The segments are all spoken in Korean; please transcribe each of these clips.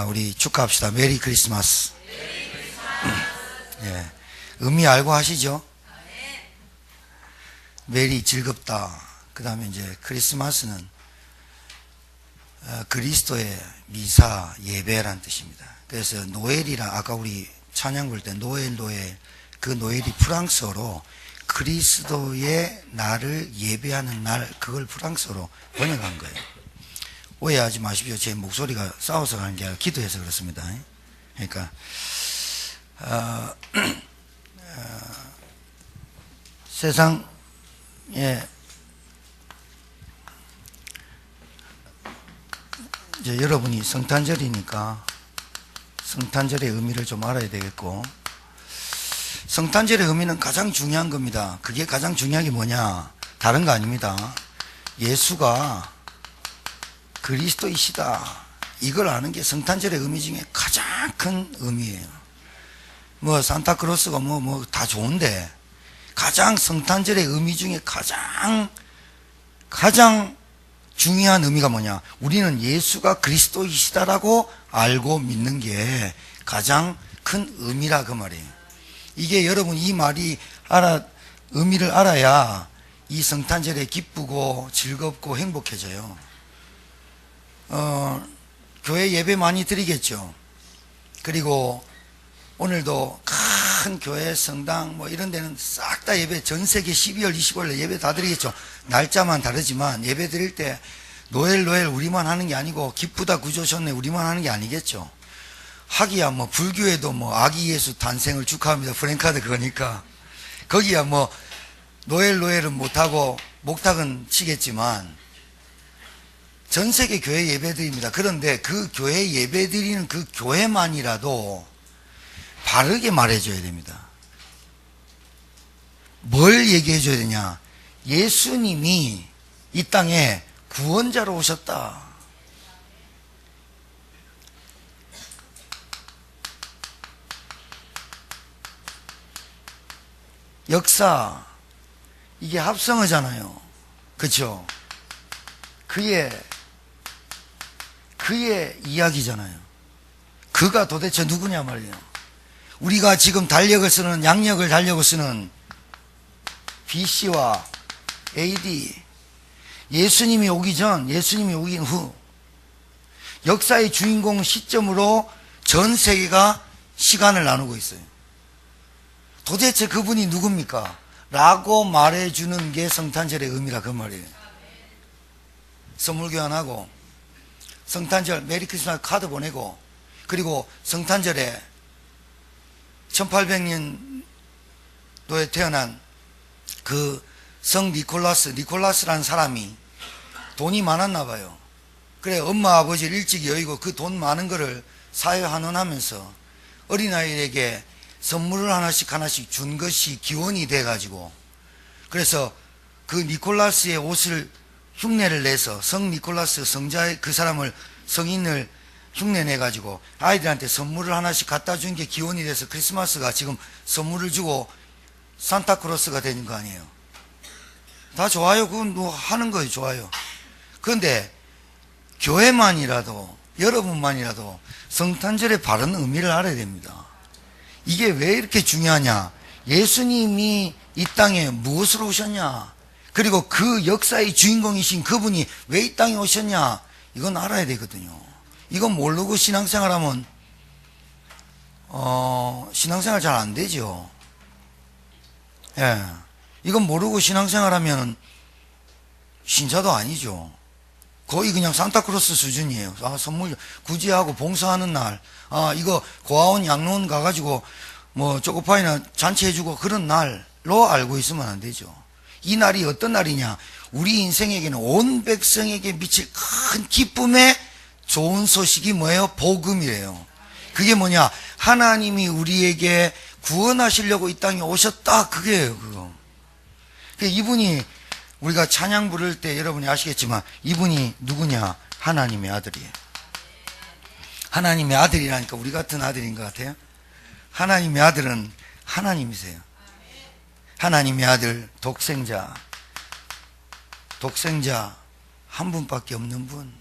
우리 축하합시다. 메리 크리스마스. 예. 의미 알고 하시죠? 메리 즐겁다. 그 다음에 이제 크리스마스는 그리스도의 미사 예배란 뜻입니다. 그래서 노엘이랑 아까 우리 찬양 부를 때 노엘 그 노엘이 프랑스어로 그리스도의 날을 예배하는 날, 그걸 프랑스어로 번역한 거예요. 오해하지 마십시오. 제 목소리가 싸워서 가는 게 아니라 기도해서 그렇습니다. 그러니까 세상에 이제 여러분이 성탄절이니까 성탄절의 의미를 좀 알아야 되겠고, 성탄절의 의미는 가장 중요한 겁니다. 그게 가장 중요한 게 뭐냐? 다른 거 아닙니다. 예수가 그리스도이시다. 이걸 아는 게 성탄절의 의미 중에 가장 큰 의미예요. 뭐 산타크로스가 뭐 다 좋은데 가장 성탄절의 의미 중에 가장 중요한 의미가 뭐냐? 우리는 예수가 그리스도이시다라고 알고 믿는 게 가장 큰 의미라 그 말이에요. 이게 여러분 이 말이 의미를 알아야 이 성탄절에 기쁘고 즐겁고 행복해져요. 교회 예배 많이 드리겠죠. 그리고 오늘도 큰 교회 성당 뭐 이런 데는 싹 다 예배, 전 세계 12월 25일에 예배 다 드리겠죠. 날짜만 다르지만 예배 드릴 때 노엘 우리만 하는 게 아니고 기쁘다 구조셨네 우리만 하는 게 아니겠죠. 하기야 뭐 불교에도 뭐 아기 예수 탄생을 축하합니다 프랭카드 그거니까 거기야 뭐 노엘은 못하고 목탁은 치겠지만 전 세계 교회 예배드립니다. 그런데 그 교회 예배드리는 그 교회만이라도 바르게 말해줘야 됩니다. 뭘 얘기해줘야 되냐? 예수님이 이 땅에 구원자로 오셨다. 역사, 이게 합성어잖아요. 그렇죠? 그의 이야기잖아요. 그가 도대체 누구냐 말이에요. 우리가 지금 양력을 달력을 쓰는 BC와 AD, 예수님이 오기 전, 예수님이 오긴 후, 역사의 주인공 시점으로 전 세계가 시간을 나누고 있어요. 도대체 그분이 누굽니까? 라고 말해주는 게 성탄절의 의미라 그 말이에요. 선물 교환하고 성탄절 메리 크리스마스 카드 보내고, 그리고 성탄절에 1800년도에 태어난 그 성 니콜라스라는 사람이 돈이 많았나 봐요. 그래 엄마 아버지를 일찍 여의고 그 돈 많은 거를 사회환원하면서 어린아이에게 선물을 하나씩 준 것이 기원이 돼가지고, 그래서 그 니콜라스의 옷을 흉내를 내서 성 니콜라스 성자의 그 사람을 성인을 흉내내가지고 아이들한테 선물을 하나씩 갖다 준 게 기원이 돼서 크리스마스가 지금 선물을 주고 산타크로스가 되는 거 아니에요. 다 좋아요. 그건 뭐 하는 거예요. 좋아요. 그런데 교회만이라도 여러분만이라도 성탄절의 바른 의미를 알아야 됩니다. 이게 왜 이렇게 중요하냐? 예수님이 이 땅에 무엇으로 오셨냐? 그리고 그 역사의 주인공이신 그분이 왜 이 땅에 오셨냐? 이건 알아야 되거든요. 이건 모르고 신앙생활하면 신앙생활 잘 안 되죠. 예. 이건 모르고 신앙생활하면 신자도 아니죠. 거의 그냥 산타크로스 수준이에요. 선물 구제하고 봉사하는 날, 이거 고아원 양로원 가가지고 뭐 초코파이나 잔치해주고 그런 날로 알고 있으면 안 되죠. 이 날이 어떤 날이냐? 우리 인생에게는 온 백성에게 미칠 큰 기쁨의 좋은 소식이 뭐예요? 복음이래요. 그게 뭐냐? 하나님이 우리에게 구원하시려고 이 땅에 오셨다. 그게예요, 그거. 이분이 우리가 찬양 부를 때 여러분이 아시겠지만 이분이 누구냐? 하나님의 아들이에요. 하나님의 아들이라니까 우리 같은 아들인 것 같아요. 하나님의 아들은 하나님이세요. 하나님의 아들 독생자 한 분밖에 없는 분.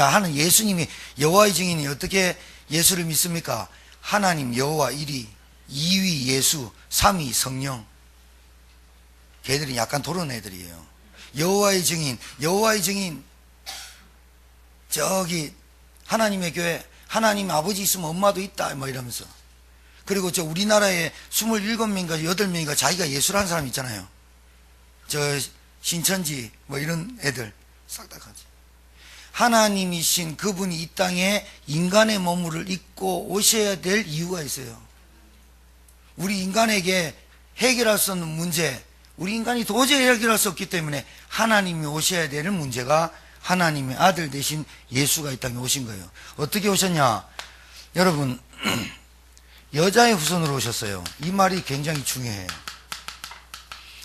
하는 예수님이 여호와의 증인이 어떻게 예수를 믿습니까? 하나님 여호와 1위, 2위 예수, 3위 성령. 걔들이 약간 도른 애들이에요. 여호와의 증인, 여호와의 증인. 저기 하나님의 교회, 하나님 아버지 있으면 엄마도 있다 뭐 이러면서. 그리고 저 우리나라에 27명인가 8명인가 자기가 예수라는 사람 있잖아요. 저 신천지 뭐 이런 애들 싹 다 가지. 하나님이신 그분이 이 땅에 인간의 몸을 입고 오셔야 될 이유가 있어요. 우리 인간에게 해결할 수 없는 문제, 우리 인간이 도저히 해결할 수 없기 때문에 하나님이 오셔야 되는 문제가 하나님의 아들 되신 예수가 이 땅에 오신 거예요. 어떻게 오셨냐? 여러분, 여자의 후손으로 오셨어요. 이 말이 굉장히 중요해요.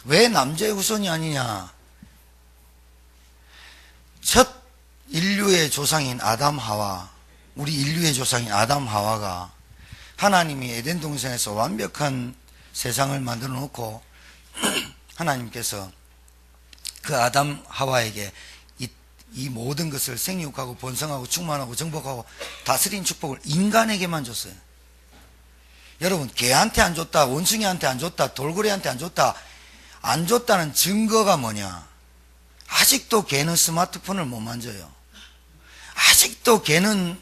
왜 남자의 후손이 아니냐? 첫 인류의 조상인 아담 하와, 우리 인류의 조상인 아담 하와가 하나님이 에덴 동산에서 완벽한 세상을 만들어 놓고 하나님께서 그 아담 하와에게 이 모든 것을 생육하고 번성하고 충만하고 정복하고 다스린 축복을 인간에게만 줬어요. 여러분, 개한테 안 줬다, 원숭이한테 안 줬다, 돌고래한테 안 줬다, 안 줬다는 증거가 뭐냐? 아직도 개는 스마트폰을 못 만져요. 아직도 개는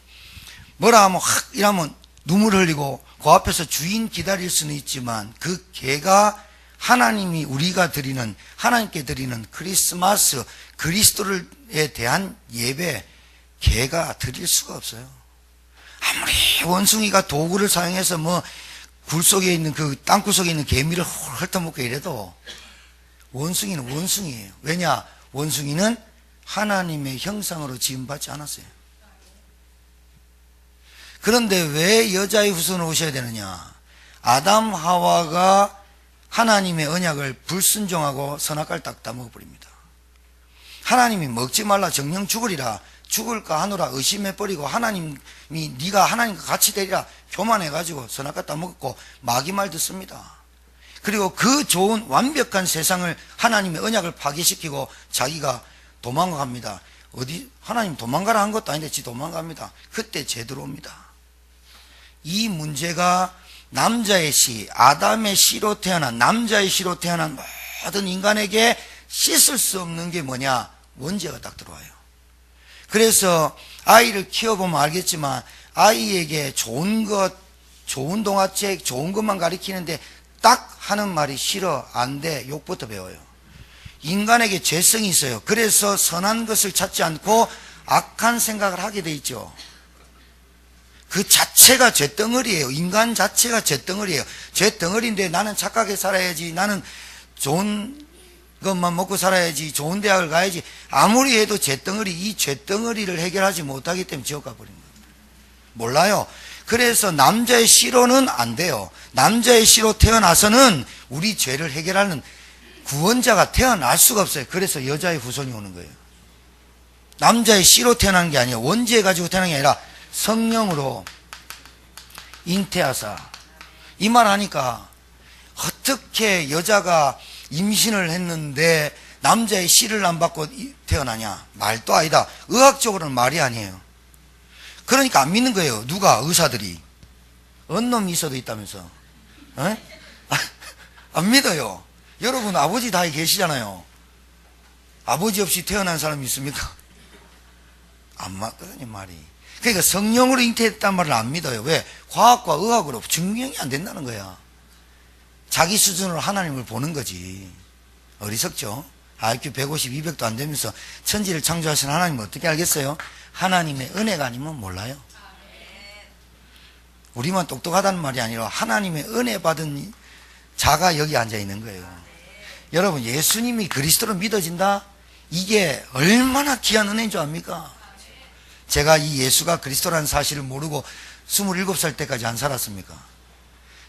뭐라 하면 확 이러면 눈물 흘리고 그 앞에서 주인 기다릴 수는 있지만 그 개가 하나님이 우리가 드리는, 하나님께 드리는 크리스마스 그리스도에 대한 예배, 개가 드릴 수가 없어요. 아무리 원숭이가 도구를 사용해서 뭐 굴 속에 있는 그 땅굴 속에 있는 개미를 훑어먹고 이래도 원숭이는 원숭이에요. 왜냐? 원숭이는 하나님의 형상으로 지음받지 않았어요. 그런데 왜 여자의 후손으로 오셔야 되느냐? 아담 하와가 하나님의 언약을 불순종하고 선악과를 딱 따먹어버립니다. 하나님이 먹지 말라 정령 죽으리라, 죽을까 하노라 의심해버리고 하나님이 네가 하나님과 같이 되리라 교만해가지고 선악과 따먹었고 마귀 말 듣습니다. 그리고 그 좋은 완벽한 세상을 하나님의 언약을 파괴시키고 자기가 도망갑니다. 어디 하나님 도망가라 한 것도 아닌데 지 도망갑니다. 그때 죄 들어옵니다. 이 문제가 남자의 씨, 아담의 씨로 태어난, 남자의 씨로 태어난 모든 인간에게 씻을 수 없는 게 뭐냐? 원죄가 딱 들어와요. 그래서 아이를 키워보면 알겠지만 아이에게 좋은 것, 좋은 동화책, 좋은 것만 가르치는데 딱 하는 말이 싫어, 안 돼, 욕부터 배워요. 인간에게 죄성이 있어요. 그래서 선한 것을 찾지 않고 악한 생각을 하게 돼 있죠. 그 자체가 죄덩어리예요. 인간 자체가 죄덩어리예요. 죄덩어리인데 나는 착하게 살아야지, 나는 좋은 것만 먹고 살아야지, 좋은 대학을 가야지, 아무리 해도 죄덩어리, 이 죄덩어리를 해결하지 못하기 때문에 지옥 가버린 겁니다. 몰라요. 그래서 남자의 씨로는 안 돼요. 남자의 씨로 태어나서는 우리 죄를 해결하는 구원자가 태어날 수가 없어요. 그래서 여자의 후손이 오는 거예요. 남자의 씨로 태어나는 게 아니에요. 원죄 가지고 태어나는 게 아니라 성령으로 잉태하사. 이 말 하니까 어떻게 여자가 임신을 했는데 남자의 씨를 안 받고 태어나냐? 말도 아니다. 의학적으로는 말이 아니에요. 그러니까 안 믿는 거예요. 누가? 의사들이. 언놈이 있어도 있다면서. 안 믿어요. 여러분 아버지 다 계시잖아요. 아버지 없이 태어난 사람이 있습니까? 안 맞거든요, 말이. 그러니까 성령으로 잉태했단 말을 안 믿어요. 왜? 과학과 의학으로 증명이 안 된다는 거야. 자기 수준으로 하나님을 보는 거지. 어리석죠? IQ 150, 200도 안 되면서 천지를 창조하신 하나님을 어떻게 알겠어요? 하나님의 은혜가 아니면 몰라요. 우리만 똑똑하다는 말이 아니라 하나님의 은혜 받은 자가 여기 앉아 있는 거예요. 여러분, 예수님이 그리스도로 믿어진다? 이게 얼마나 귀한 은혜인 줄 압니까? 제가 이 예수가 그리스도라는 사실을 모르고 27살 때까지 안 살았습니까?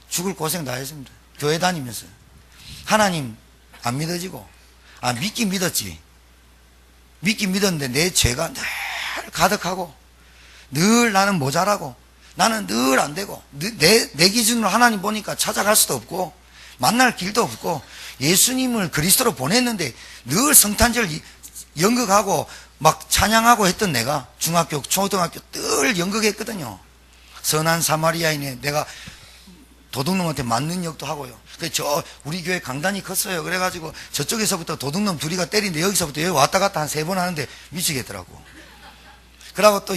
죽을 고생 다 했습니다. 교회 다니면서. 하나님 안 믿어지고, 믿긴 믿었지. 믿긴 믿었는데 내 죄가 늘 가득하고, 늘 나는 모자라고, 나는 늘 안 되고, 내 기준으로 하나님 보니까 찾아갈 수도 없고, 만날 길도 없고, 예수님을 그리스도로 보냈는데 늘 성탄절 연극하고 막 찬양하고 했던 내가 중학교, 초등학교 늘 연극했거든요. 선한 사마리아인에 내가 도둑놈한테 맞는 역도 하고요. 저 우리 교회 강단이 컸어요. 그래가지고 저쪽에서부터 도둑놈 둘이가 때리는데 여기서부터 여기 왔다 갔다 한 3번 하는데 미치겠더라고. 그러고 또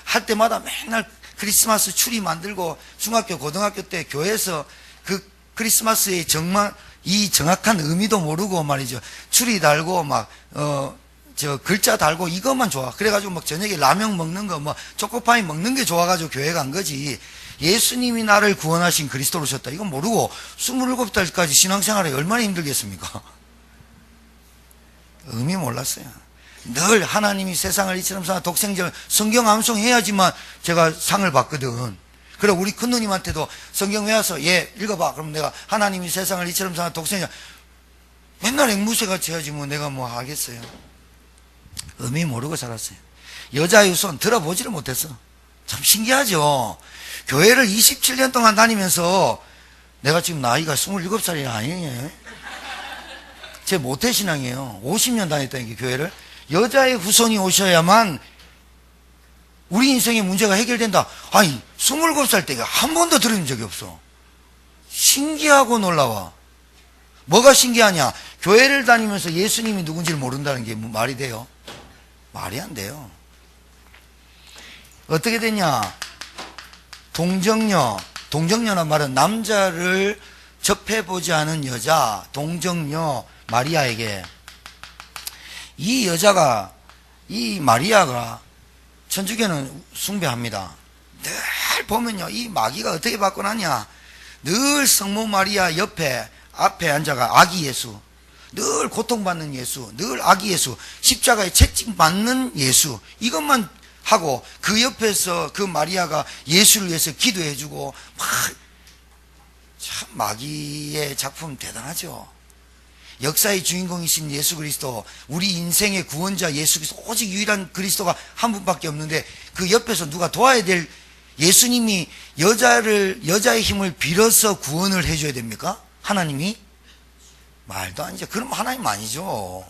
할 때마다 맨날 크리스마스 추리 만들고 중학교, 고등학교 때 교회에서 그 크리스마스의 정말 이 정확한 의미도 모르고 말이죠. 추리 달고 저 글자 달고 이것만 좋아. 그래가지고 막 저녁에 라면 먹는 거, 초코파이 먹는 게 좋아가지고 교회 간 거지. 예수님이 나를 구원하신 그리스도로 오셨다. 이건 모르고 27살까지 신앙생활에 얼마나 힘들겠습니까? 의미 몰랐어요. 늘 하나님이 세상을 이처럼 사랑 독생자를 성경 암송해야지만 제가 상을 받거든. 그래 우리 큰 누님한테도 성경 외워서 얘 읽어봐. 그럼 내가 하나님이 세상을 이처럼 사랑 독생자 맨날 앵무새같이 해야지 내가 하겠어요. 의미 모르고 살았어요. 여자의 후손 들어보지를 못했어. 참 신기하죠. 교회를 27년 동안 다니면서 내가 지금 나이가 27살이 아니에요. 제 모태신앙이에요. 50년 다녔다니까 교회를. 여자의 후손이 오셔야만 우리 인생의 문제가 해결된다. 아니 27살 때 한 번도 들은 적이 없어. 신기하고 놀라워. 뭐가 신기하냐? 교회를 다니면서 예수님이 누군지를 모른다는 게 말이 돼요? 말이 안 돼요. 어떻게 되냐? 동정녀란 말은 남자를 접해보지 않은 여자, 동정녀 마리아에게 이 마리아가 천주교는 숭배합니다. 늘 보면요, 이 마귀가 어떻게 바꿔놨냐? 늘 성모 마리아 앞에 앉아가 아기 예수, 늘 고통받는 예수, 늘 아기 예수, 십자가에 채찍 맞는 예수, 이것만 하고 그 옆에서 그 마리아가 예수를 위해서 기도해주고 참 마귀의 작품 대단하죠. 역사의 주인공이신 예수 그리스도, 우리 인생의 구원자 예수 그리스도, 오직 유일한 그리스도가 한 분밖에 없는데 그 옆에서 누가 도와야 될 예수님이 여자의 힘을 빌어서 구원을 해줘야 됩니까? 하나님이? 말도 안 되죠. 그럼 하나님 아니죠.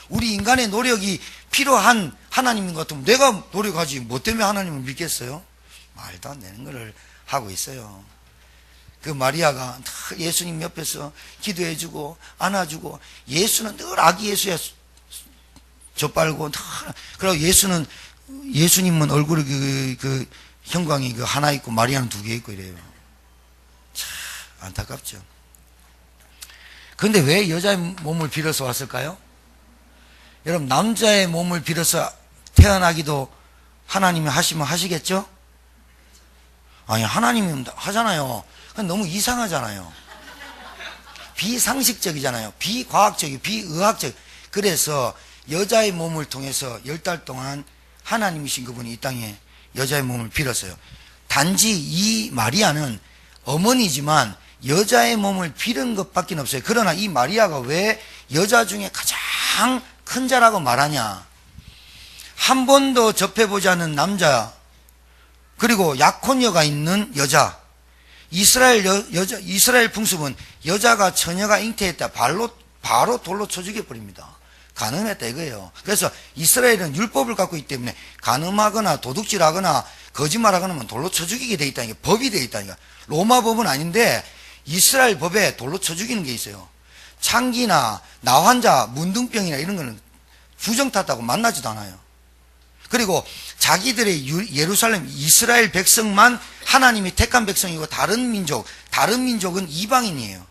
우리 인간의 노력이 필요한 하나님인 것 같으면 내가 노력하지 뭐 때문에 하나님을 믿겠어요? 말도 안 되는 것을 하고 있어요. 그 마리아가 예수님 옆에서 기도해주고 안아주고, 예수는 늘 아기 예수야 젖빨고, 그리고 예수님은 얼굴에 그 형광이 하나 있고 마리아는 2개 있고 이래요. 참 안타깝죠. 그런데 왜 여자의 몸을 빌어서 왔을까요? 여러분, 남자의 몸을 빌어서 태어나기도 하나님이 하시면 하시겠죠? 아니, 하나님이 하잖아요. 너무 이상하잖아요. 비상식적이잖아요. 비과학적이고 비의학적. 그래서 여자의 몸을 통해서 10달 동안 하나님이신 그분이 이 땅에 여자의 몸을 빌었어요. 단지 이 마리아는 어머니지만 여자의 몸을 빌은 것밖에 없어요. 그러나 이 마리아가 왜 여자 중에 가장 큰 자라고 말하냐? 한 번도 접해보지 않은 남자, 그리고 약혼녀가 있는 여자. 이스라엘 풍습은 여자가 처녀가 잉태했다 바로 돌로 쳐 죽여버립니다. 간음했다 이거예요. 그래서 이스라엘은 율법을 갖고 있기 때문에 간음하거나 도둑질하거나 거짓말하거나 하면 돌로 쳐 죽이게 돼 있다니까. 법이 돼 있다니까. 로마 법은 아닌데 이스라엘 법에 돌로 쳐 죽이는 게 있어요. 창기나 나환자, 문둥병이나 이런 거는 부정 탔다고 만나지도 않아요. 그리고 자기들의 예루살렘 이스라엘 백성만 하나님이 택한 백성이고 다른 민족은 이방인이에요.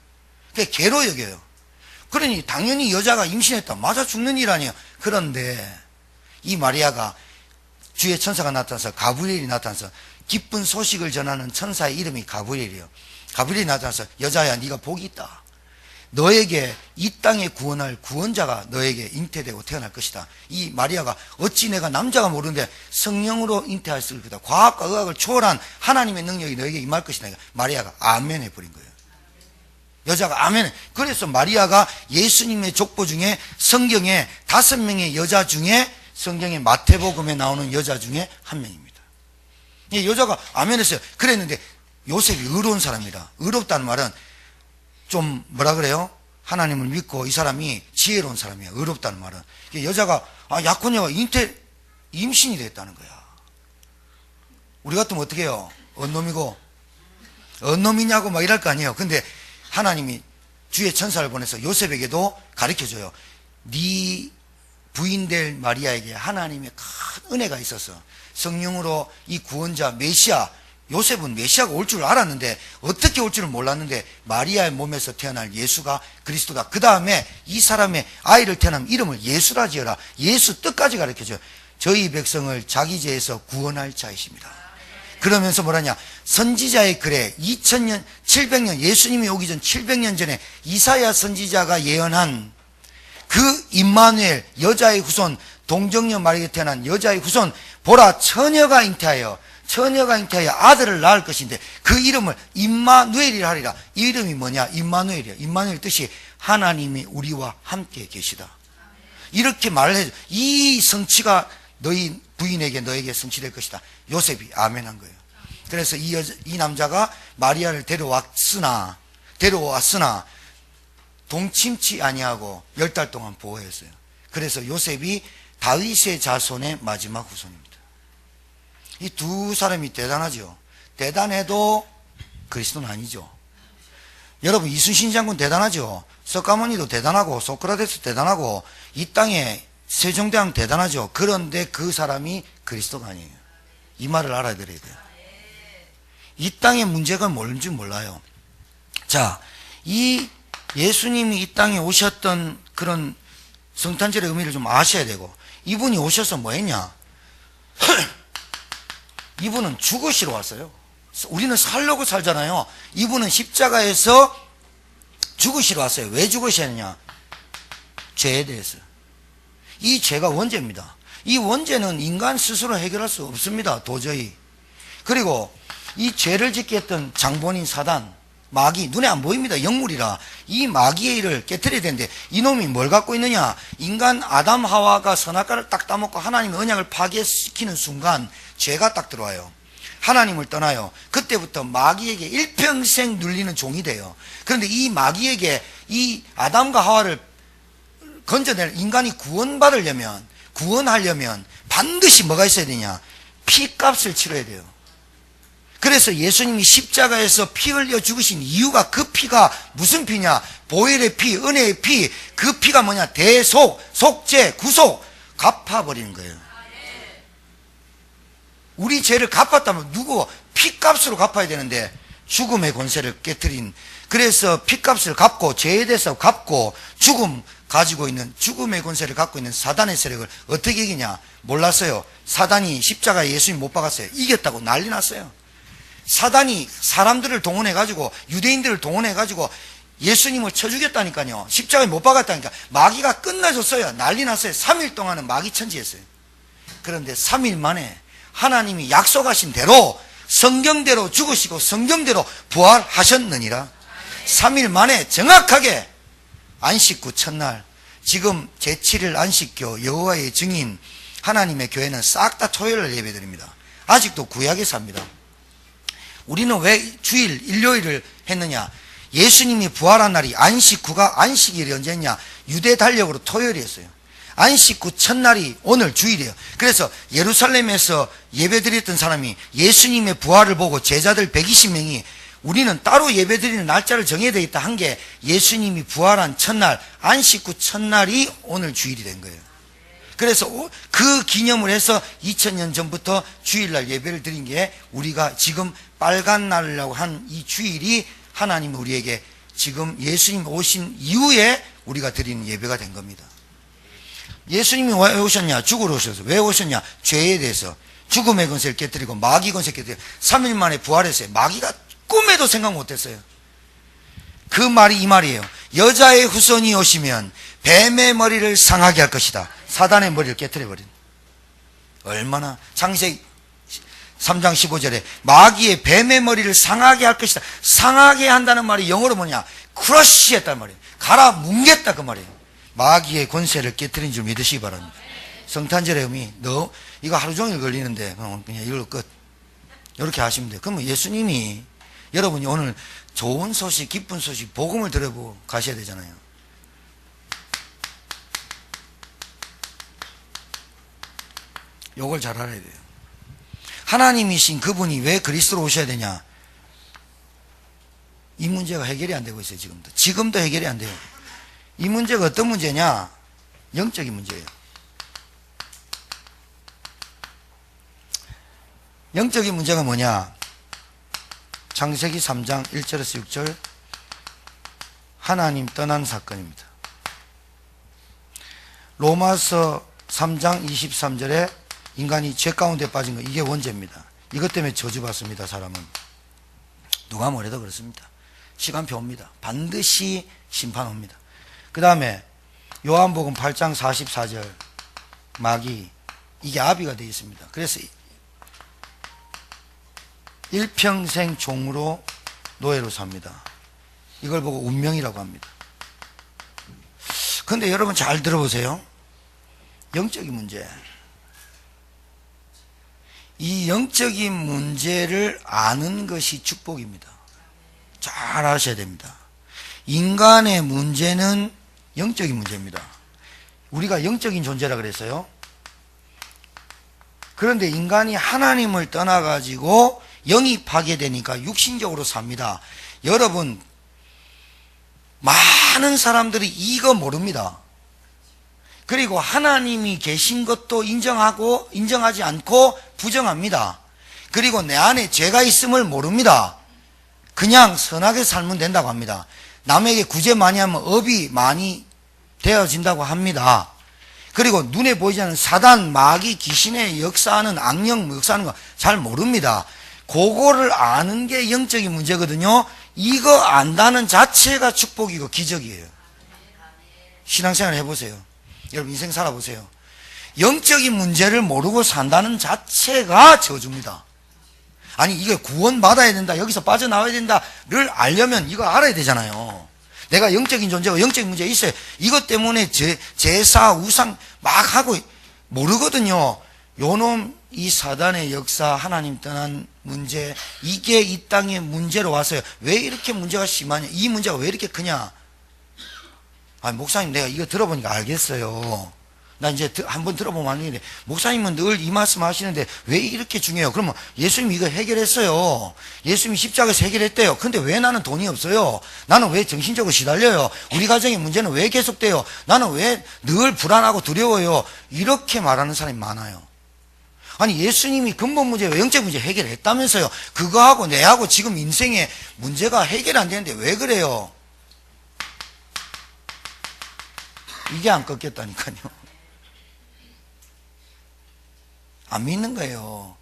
그게 개로 여겨요. 그러니 당연히 여자가 임신했다 맞아 죽는 일 아니에요. 그런데 이 마리아가 주의 천사가 나타나서, 가브리엘이 나타나서, 기쁜 소식을 전하는 천사의 이름이 가브리엘이에요. 가브리엘이 나타나서 여자야 네가 복이 있다. 너에게 이 땅에 구원할 구원자가 너에게 잉태되고 태어날 것이다. 이 마리아가 어찌 내가 남자가 모르는데 성령으로 잉태할 수 있을 거다. 과학과 의학을 초월한 하나님의 능력이 너에게 임할 것이다. 마리아가 아멘 해버린 거예요. 여자가 아멘. 그래서 마리아가 예수님의 족보 중에 성경에 5명의 여자 중에 성경의 마태복음에 나오는 여자 중에 한 명입니다. 이 여자가 아멘 했어요. 그랬는데 요셉이 의로운 사람이다. 의롭다는 말은 좀 뭐라 그래요? 하나님을 믿고 이 사람이 지혜로운 사람이에요. 의롭다는 말은. 여자가 약혼녀가 임신이 됐다는 거야. 우리 같으면 어떻게 해요? 언놈이고 언놈이냐고 막 이럴 거 아니에요. 근데 하나님이 주의 천사를 보내서 요셉에게도 가르쳐줘요. 네 부인될 마리아에게 하나님의 큰 은혜가 있어서 성령으로 이 구원자 메시아, 요셉은 메시아가 올 줄 알았는데 어떻게 올 줄은 몰랐는데 마리아의 몸에서 태어날 예수가 그리스도다. 그 다음에 이 사람의 아이를 태어나면 이름을 예수라 지어라. 예수 뜻까지 가르쳐줘요. 저희 백성을 자기 죄에서 구원할 자이십니다. 그러면서 뭐라냐, 선지자의 글에 2000년 700년 예수님이 오기 전 700년 전에 이사야 선지자가 예언한 그 임마누엘, 여자의 후손, 동정녀 마리아에 태어난 여자의 후손, 보라 처녀가 잉태하여 아들을 낳을 것인데 그 이름을 임마누엘이라 하리라. 이 이름이 뭐냐? 임마누엘이야. 임마누엘 뜻이 하나님이 우리와 함께 계시다. 이렇게 말을 해줘. 이 성취가 너희 부인에게 너에게 성취될 것이다. 요셉이 아멘한 거예요. 그래서 이 남자가 마리아를 데려왔으나 동침치 아니하고 10달 동안 보호했어요. 그래서 요셉이 다윗의 자손의 마지막 후손입니다. 이 두 사람이 대단하죠. 대단해도 그리스도는 아니죠. 여러분, 이순신 장군 대단하죠. 석가모니도 대단하고 소크라테스 대단하고 이 땅에 세종대왕 대단하죠. 그런데 그 사람이 그리스도가 아니에요. 이 말을 알아들어야 돼요. 이 땅의 문제가 뭔지 몰라요. 자, 이 예수님이 이 땅에 오셨던 그런 성탄절의 의미를 좀 아셔야 되고, 이분이 오셔서 뭐 했냐? 이분은 죽으시러 왔어요. 우리는 살려고 살잖아요. 이분은 십자가에서 죽으시러 왔어요. 왜 죽으셨느냐? 죄에 대해서. 이 죄가 원죄입니다. 이 원죄는 인간 스스로 해결할 수 없습니다. 도저히. 그리고 이 죄를 짓게 했던 장본인 사단, 마귀, 눈에 안 보입니다. 영물이라. 이 마귀의 일을 깨트려야 되는데 이놈이 뭘 갖고 있느냐? 인간 아담 하와가 선악과를 딱 따먹고 하나님의 언약을 파괴시키는 순간 죄가 딱 들어와요. 하나님을 떠나요. 그때부터 마귀에게 일평생 눌리는 종이 돼요. 그런데 이 마귀에게 이 아담과 하와를 건져낼 인간이 구원하려면 반드시 뭐가 있어야 되냐? 피값을 치러야 돼요. 그래서 예수님이 십자가에서 피 흘려 죽으신 이유가 그 피가 무슨 피냐? 보혈의 피, 은혜의 피. 그 피가 뭐냐? 대속, 속죄, 구속, 갚아버리는 거예요. 우리 죄를 갚았다면 누구? 피값으로 갚아야 되는데 죽음의 권세를 깨뜨린, 그래서 피값을 갚고 죄에 대해서 갚고 죽음의 권세를 갖고 있는 사단의 세력을 어떻게 이기냐? 몰랐어요. 사단이 십자가에 예수님 못 박았어요. 이겼다고 난리 났어요. 사단이 사람들을 동원해가지고 유대인들을 동원해가지고 예수님을 쳐 죽였다니까요. 십자가에 못 박았다니까. 마귀가 끝나줬어요. 난리 났어요. 3일 동안은 마귀 천지했어요. 그런데 3일 만에 하나님이 약속하신 대로 성경대로 죽으시고 성경대로 부활하셨느니라. 3일 만에 정확하게 안식구 첫날, 지금 제7일 안식교 여호와의 증인 하나님의 교회는 싹 다 토요일을 예배드립니다. 아직도 구약에서 합니다. 우리는 왜 주일 일요일을 했느냐? 예수님이 부활한 날이 안식구가 안식일이 언제냐? 유대 달력으로 토요일이었어요. 안식구 첫날이 오늘 주일이에요. 그래서 예루살렘에서 예배드렸던 사람이 예수님의 부활을 보고 제자들 120명이 우리는 따로 예배드리는 날짜를 정해야 되겠다 한 게 예수님이 부활한 첫날, 안식구 첫날이 오늘 주일이 된 거예요. 그래서 그 기념을 해서 2000년 전부터 주일날 예배를 드린 게 우리가 지금 빨간 날이라고 한 이 주일이 하나님이 우리에게 지금 예수님 오신 이후에 우리가 드리는 예배가 된 겁니다. 예수님이 왜 오셨냐? 죽으러 오셔서. 왜 오셨냐? 죄에 대해서. 죽음의 권세를 깨뜨리고 마귀 권세를 깨뜨리고 3일 만에 부활했어요. 마귀가 꿈에도 생각 못했어요. 그 말이 이 말이에요. 여자의 후손이 오시면 뱀의 머리를 상하게 할 것이다. 사단의 머리를 깨뜨려버린. 얼마나. 창세기 3장 15절에 마귀의 뱀의 머리를 상하게 할 것이다. 상하게 한다는 말이 영어로 뭐냐? 크러쉬 했단 말이에요. 갈아 뭉갰다 그 말이에요. 마귀의 권세를 깨뜨린 줄 믿으시기 바랍니다. 성탄절의 의미, 너 이거 하루 종일 걸리는데 그냥 이걸로 끝. 이렇게 하시면 돼요. 그러면 예수님이, 여러분이 오늘 좋은 소식, 기쁜 소식, 복음을 들어보고 가셔야 되잖아요. 요걸 잘 알아야 돼요. 하나님이신 그분이 왜 그리스도로 오셔야 되냐? 이 문제가 해결이 안 되고 있어요. 지금도 해결이 안 돼요. 이 문제가 어떤 문제냐? 영적인 문제예요. 영적인 문제가 뭐냐? 창세기 3장 1절에서 6절, 하나님 떠난 사건입니다. 로마서 3장 23절에 인간이 죄 가운데 빠진 거, 이게 원죄입니다. 이것 때문에 저주받습니다. 사람은 누가 뭐래도 그렇습니다. 시간표 옵니다. 반드시 심판 옵니다. 그 다음에 요한복음 8장 44절, 마귀, 이게 아비가 되어 있습니다. 그래서 일평생 종으로 노예로 삽니다. 이걸 보고 운명이라고 합니다. 그런데 여러분 잘 들어보세요. 영적인 문제, 이 영적인 문제를 아는 것이 축복입니다. 잘 아셔야 됩니다. 인간의 문제는 영적인 문제입니다. 우리가 영적인 존재라 그랬어요. 그런데 인간이 하나님을 떠나가지고 영입하게 되니까 육신적으로 삽니다. 여러분, 많은 사람들이 이거 모릅니다. 그리고 하나님이 계신 것도 인정하지 않고 부정합니다. 그리고 내 안에 죄가 있음을 모릅니다. 그냥 선하게 살면 된다고 합니다. 남에게 구제 많이 하면 업이 많이 되어진다고 합니다. 그리고 눈에 보이지 않는 사단, 마귀, 귀신의 역사하는, 악령 역사하는 거 잘 모릅니다. 그거를 아는 게 영적인 문제거든요. 이거 안다는 자체가 축복이고 기적이에요. 신앙생활 해보세요. 여러분 인생 살아보세요. 영적인 문제를 모르고 산다는 자체가 저주입니다. 아니, 이게 구원받아야 된다, 여기서 빠져나와야 된다를 알려면 이거 알아야 되잖아요. 내가 영적인 존재가 영적인 문제가 있어요. 이것 때문에 제사, 우상 막 하고 모르거든요. 요놈, 이 사단의 역사, 하나님 떠난 문제, 이게 이 땅의 문제로 왔어요. 왜 이렇게 문제가 심하냐? 이 문제가 왜 이렇게 크냐? 아, 목사님, 내가 이거 들어보니까 알겠어요. 나 이제 한번 들어보면 아는데, 목사님은 늘 이 말씀 하시는데 왜 이렇게 중요해요? 그러면 예수님이 이거 해결했어요. 예수님이 십자가에서 해결했대요. 근데 왜 나는 돈이 없어요? 나는 왜 정신적으로 시달려요? 우리 가정의 문제는 왜 계속돼요? 나는 왜 늘 불안하고 두려워요? 이렇게 말하는 사람이 많아요. 아니, 예수님이 근본 문제, 영적 문제 해결했다면서요. 그거하고 내하고 지금 인생의 문제가 해결 안 되는데 왜 그래요? 이게 안 꺾였다니까요. 안 믿는 거예요.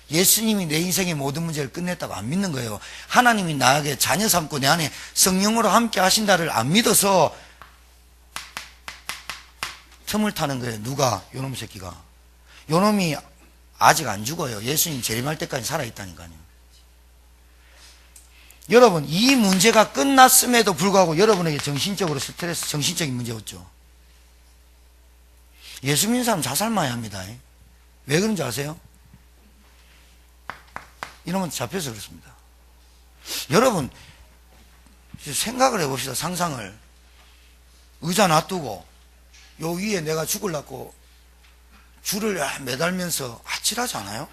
예수님이 내 인생의 모든 문제를 끝냈다고 안 믿는 거예요. 하나님이 나에게 자녀 삼고 내 안에 성령으로 함께 하신다를 안 믿어서 틈을 타는 거예요. 누가? 요놈 새끼가. 요놈이 아직 안 죽어요. 예수님 재림할 때까지 살아있다니까요. 여러분, 이 문제가 끝났음에도 불구하고 여러분에게 정신적으로 스트레스, 정신적인 문제였죠. 예수 믿는 사람 자살마야 합니다. 왜 그런지 아세요? 이놈은 잡혀서 그렇습니다. 여러분, 생각을 해봅시다. 상상을. 의자 놔두고 요 위에 내가 죽으려고 줄을 매달면서 아찔하지 않아요?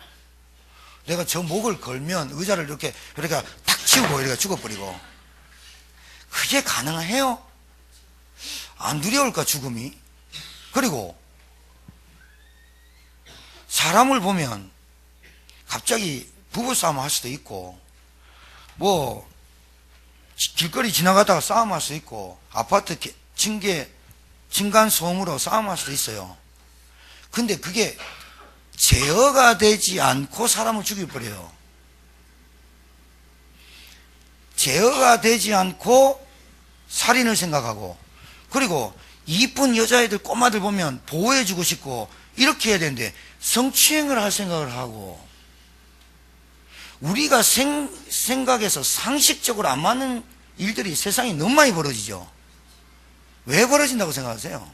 내가 저 목을 걸면 의자를 이렇게 탁 치우고 이렇게 죽어버리고. 그게 가능해요? 안 두려울까, 죽음이? 그리고 사람을 보면 갑자기 부부싸움 할 수도 있고, 뭐 길거리 지나가다가 싸움할 수 있고, 아파트 층간소음으로 싸움할 수도 있어요. 근데 그게 제어가 되지 않고 사람을 죽여버려요. 제어가 되지 않고 살인을 생각하고, 그리고 이쁜 여자애들, 꼬마들 보면 보호해주고 싶고 이렇게 해야 되는데 성추행을 할 생각을 하고, 우리가 생각해서 상식적으로 안 맞는 일들이 세상에 너무 많이 벌어지죠. 왜 벌어진다고 생각하세요?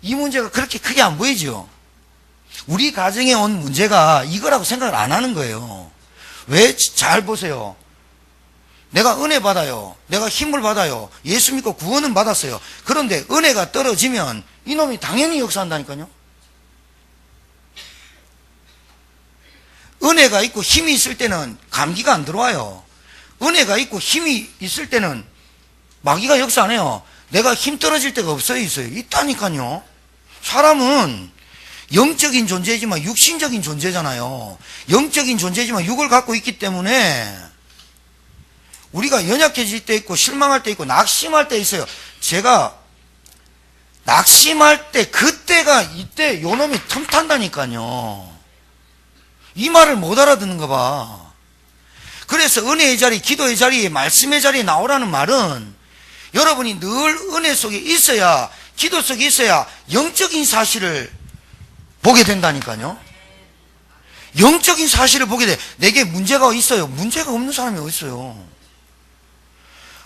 이 문제가 그렇게 크게 안 보이죠. 우리 가정에 온 문제가 이거라고 생각을 안 하는 거예요. 왜? 잘 보세요. 내가 은혜 받아요. 내가 힘을 받아요. 예수 믿고 구원은 받았어요. 그런데 은혜가 떨어지면 이놈이 당연히 역사한다니까요. 은혜가 있고 힘이 있을 때는 감기가 안 들어와요. 은혜가 있고 힘이 있을 때는 마귀가 역사 안 해요. 내가 힘 떨어질 때가 없어요, 있어요? 있다니까요. 사람은 영적인 존재지만 육신적인 존재잖아요. 영적인 존재지만 육을 갖고 있기 때문에 우리가 연약해질 때 있고 실망할 때 있고 낙심할 때 있어요. 제가 낙심할 때 그때가 이때 요놈이 틈탄다니까요. 이 말을 못 알아듣는가 봐. 그래서 은혜의 자리, 기도의 자리, 말씀의 자리에 나오라는 말은 여러분이 늘 은혜 속에 있어야, 기도 속에 있어야 영적인 사실을 보게 된다니까요. 영적인 사실을 보게 돼. 내게 문제가 있어요. 문제가 없는 사람이 어디 있어요?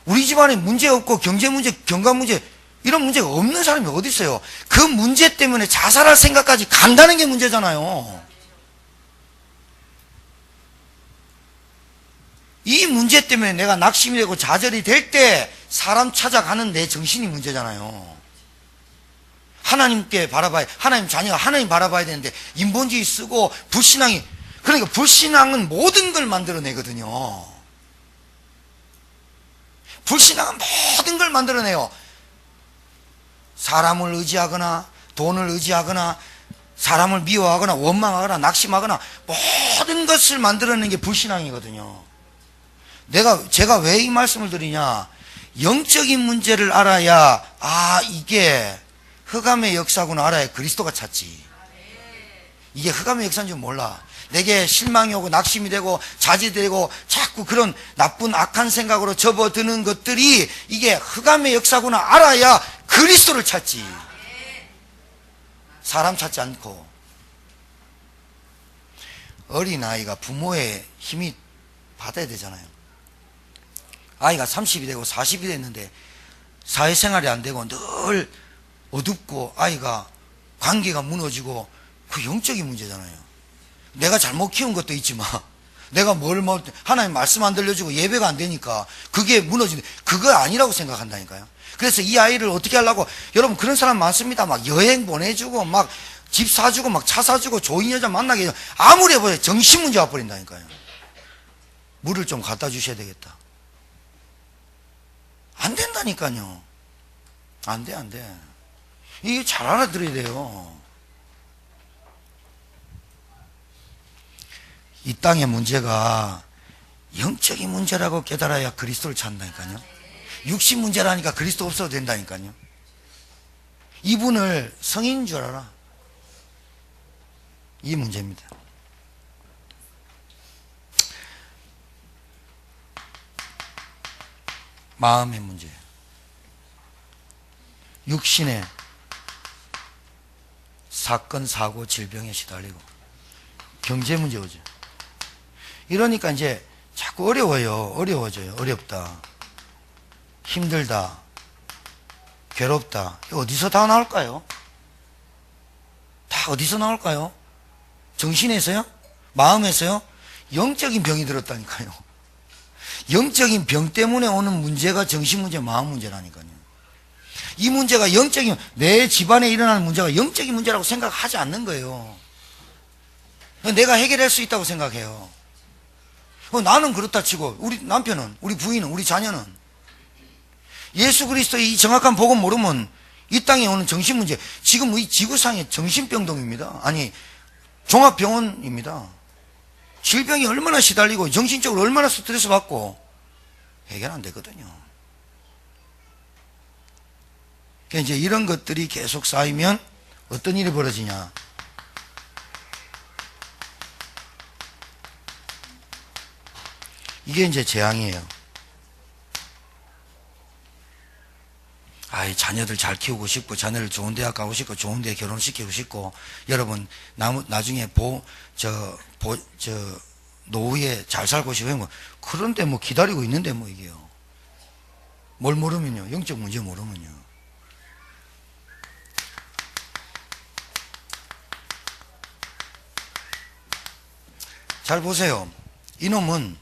우리 집안에 문제 없고 경제 문제, 경감 문제 이런 문제가 없는 사람이 어디 있어요? 그 문제 때문에 자살할 생각까지 간다는 게 문제잖아요. 이 문제 때문에 내가 낙심이 되고 좌절이 될 때 사람 찾아가는 내 정신이 문제잖아요. 하나님께 바라봐야, 하나님 자녀가 하나님 바라봐야 되는데 인본주의 쓰고 불신앙이, 그러니까 불신앙은 모든 걸 만들어내거든요. 불신앙은 모든 걸 만들어내요. 사람을 의지하거나 돈을 의지하거나 사람을 미워하거나 원망하거나 낙심하거나 모든 것을 만들어내는 게 불신앙이거든요. 제가 왜 이 말씀을 드리냐, 영적인 문제를 알아야, 이게 흑암의 역사구나 알아야 그리스도가 찾지. 이게 흑암의 역사인 줄 몰라. 내게 실망이 오고 낙심이 되고 자제되고 자꾸 그런 나쁜 악한 생각으로 접어드는 것들이 이게 흑암의 역사구나 알아야 그리스도를 찾지. 사람 찾지 않고. 어린아이가 부모의 힘이 받아야 되잖아요. 아이가 30이 되고 40이 됐는데 사회생활이 안 되고 늘 어둡고 아이가 관계가 무너지고, 그 영적인 문제잖아요. 내가 잘못 키운 것도 있지만 내가 하나님 말씀 안 들려주고 예배가 안 되니까 그게 무너지는, 그거 아니라고 생각한다니까요. 그래서 이 아이를 어떻게 하려고, 여러분 그런 사람 많습니다. 막 여행 보내주고 막 집 사주고 막 차 사주고 좋은 여자 만나게 해서 아무리 해봐야 정신 문제 와버린다니까요. 물을 좀 갖다 주셔야 되겠다. 안 된다니까요. 안 돼. 이게 잘 알아들어야 돼요. 이 땅의 문제가 영적인 문제라고 깨달아야 그리스도를 찾는다니까요. 육신 문제라니까 그리스도 없어도 된다니까요. 이분을 성인인 줄 알아. 이 문제입니다. 마음의 문제. 육신의 사건, 사고, 질병에 시달리고 경제 문제 오죠. 이러니까 이제 자꾸 어려워져요. 어렵다, 힘들다, 괴롭다. 어디서 다 나올까요? 다 어디서 나올까요? 정신에서요? 마음에서요? 영적인 병이 들었다니까요. 영적인 병 때문에 오는 문제가 정신 문제, 마음 문제라니까요. 이 문제가 영적인, 내 집안에 일어나는 문제가 영적인 문제라고 생각하지 않는 거예요. 내가 해결할 수 있다고 생각해요. 나는 그렇다 치고 우리 남편은, 우리 부인은, 우리 자녀는 예수 그리스도의 이 정확한 복음 모르면 이 땅에 오는 정신 문제, 지금 이 지구상의 정신병동입니다. 아니, 종합병원입니다. 질병이 얼마나 시달리고 정신적으로 얼마나 스트레스 받고 해결 안 되거든요. 그러니까 이제 이런 것들이 계속 쌓이면 어떤 일이 벌어지냐. 이게 이제 재앙이에요. 자녀들 잘 키우고 싶고, 자녀를 좋은 대학 가고 싶고, 좋은 데 결혼시키고 싶고, 여러분, 나중에 노후에 잘 살고 싶으면, 그런데 뭐 기다리고 있는데 뭐 이게요. 뭘 모르면요. 영적 문제 모르면요. 잘 보세요. 이놈은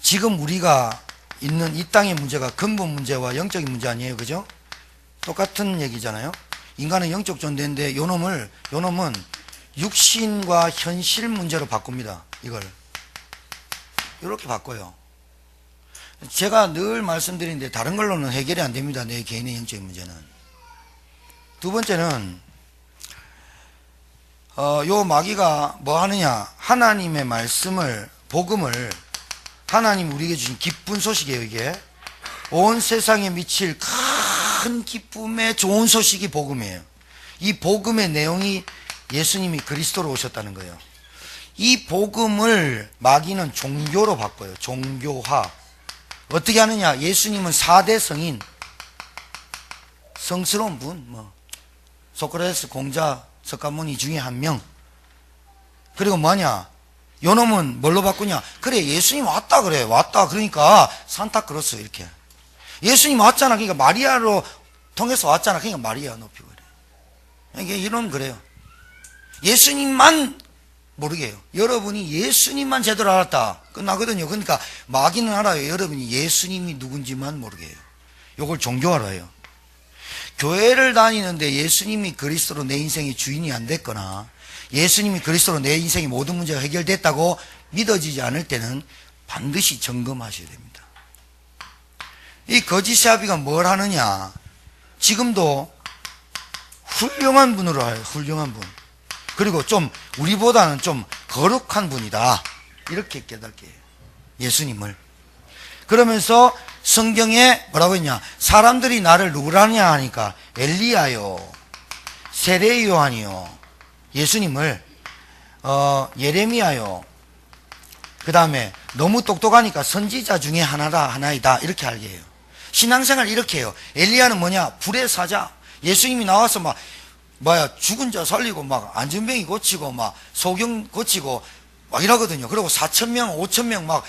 지금 우리가 있는 이 땅의 문제가 근본 문제와 영적인 문제 아니에요, 그죠? 똑같은 얘기잖아요. 인간은 영적 존재인데 요놈은 육신과 현실 문제로 바꿉니다. 이걸 이렇게 바꿔요. 제가 늘 말씀드리는데 다른 걸로는 해결이 안 됩니다. 내 개인의 영적인 문제는. 두 번째는 요 마귀가 뭐 하느냐, 하나님의 말씀을, 복음을, 하나님 우리에게 주신 기쁜 소식이에요. 이게 온 세상에 미칠 큰 기쁨의 좋은 소식이 복음이에요. 이 복음의 내용이 예수님이 그리스도로 오셨다는 거예요. 이 복음을 마귀는 종교로 바꿔요. 종교화. 어떻게 하느냐, 예수님은 4대 성인, 성스러운 분, 소크라테스, 공자, 석가모니 중에 한 명. 그리고 뭐냐, 요놈은 뭘로 바꾸냐, 그래 예수님 왔다, 그래 왔다, 그러니까 산타크로스 이렇게, 예수님 왔잖아, 그러니까 마리아로 통해서 왔잖아, 그러니까 마리아 높이고 그래. 이게 이론 그래요. 예수님만 모르게 해요. 여러분이 예수님만 제대로 알았다 끝나거든요. 그러니까 마귀는 알아요. 여러분이 예수님이 누군지만 모르게 해요. 요걸 종교화로 해요. 교회를 다니는데 예수님이 그리스도로 내 인생의 주인이 안 됐거나 예수님이 그리스도로 내 인생의 모든 문제가 해결됐다고 믿어지지 않을 때는 반드시 점검하셔야 됩니다. 이 거짓 아비가 뭘 하느냐, 지금도 훌륭한 분으로 해요. 훌륭한 분. 그리고 좀 우리보다는 좀 거룩한 분이다, 이렇게 깨닫게 해요, 예수님을. 그러면서 성경에 뭐라고 했냐, 사람들이 나를 누구라냐 하니까 엘리야요, 세례 요한이요, 예수님을 예레미야요, 그 다음에 너무 똑똑하니까 선지자 중에 하나이다, 이렇게 알게 해요. 신앙생활 이렇게 해요. 엘리야는 뭐냐, 불의 사자. 예수님이 나와서 죽은 자 살리고 안전병이 고치고 소경 고치고 이러거든요. 그리고 4,000명 5,000명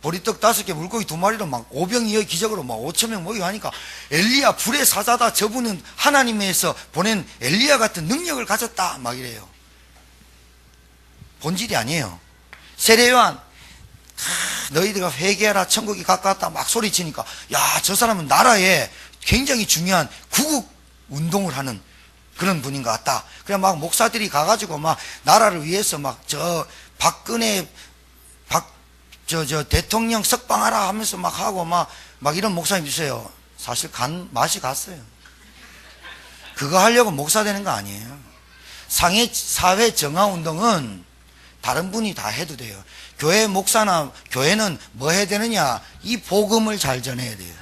보리떡 5개 물고기 2마리로 오병이어의 기적으로 5,000명 모이고 하니까 엘리야 불의 사자다, 저분은 하나님에서 보낸 엘리야 같은 능력을 가졌다 이래요. 본질이 아니에요. 세례요한, 너희들가 회개하라 천국이 가까웠다 소리치니까, 야, 저 사람은 나라에 굉장히 중요한 구국 운동을 하는 그런 분인 것 같다. 그래 목사들이 가가지고 나라를 위해서 저 박근혜 저 대통령 석방하라 하면서 하고 이런 목사님 있어요. 사실 맛이 갔어요. 그거 하려고 목사 되는 거 아니에요. 사회 정화 운동은 다른 분이 다 해도 돼요. 교회 목사나 교회는 뭐 해야 되느냐, 이 복음을 잘 전해야 돼요.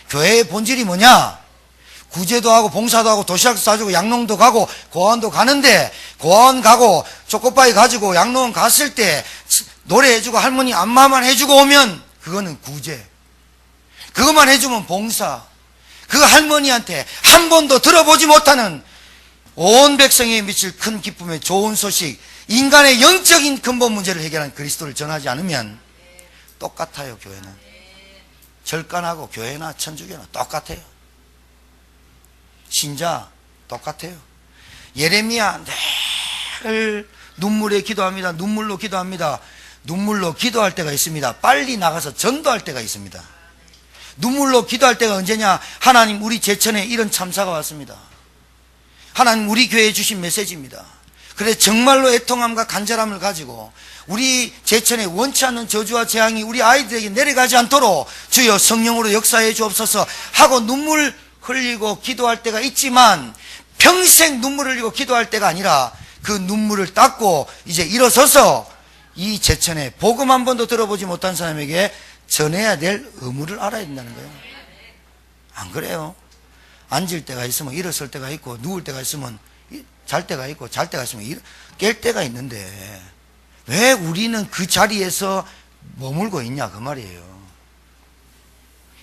교회의 본질이 뭐냐, 구제도 하고 봉사도 하고 도시락도 싸주고 양농도 가고 고아원도 가는데, 고아원 가고 초코파이 가지고 양농 갔을 때 노래해주고 할머니 안마만 해주고 오면 그거는 구제, 그것만 해주면 봉사. 그 할머니한테 한 번도 들어보지 못하는 온 백성에 미칠 큰 기쁨의 좋은 소식, 인간의 영적인 근본 문제를 해결한 그리스도를 전하지 않으면 똑같아요. 교회는 절간하고 교회나 천주교나 똑같아요. 신자 똑같아요. 예레미야 늘 눈물에 기도합니다. 눈물로 기도합니다. 눈물로 기도할 때가 있습니다. 빨리 나가서 전도할 때가 있습니다. 눈물로 기도할 때가 언제냐, 하나님 우리 제천에 이런 참사가 왔습니다. 하나님 우리 교회에 주신 메시지입니다. 그래 정말로 애통함과 간절함을 가지고 우리 제천에 원치 않는 저주와 재앙이 우리 아이들에게 내려가지 않도록 주여 성령으로 역사해 주옵소서 하고 눈물 흘리고 기도할 때가 있지만, 평생 눈물 흘리고 기도할 때가 아니라 그 눈물을 닦고 이제 일어서서 이 제천에 복음 한 번도 들어보지 못한 사람에게 전해야 될 의무를 알아야 된다는 거예요. 안 그래요? 앉을 때가 있으면 일어설 때가 있고, 누울 때가 있으면 잘 때가 있고, 잘 때가 있으면 깰 때가 있는데 왜 우리는 그 자리에서 머물고 있냐, 그 말이에요.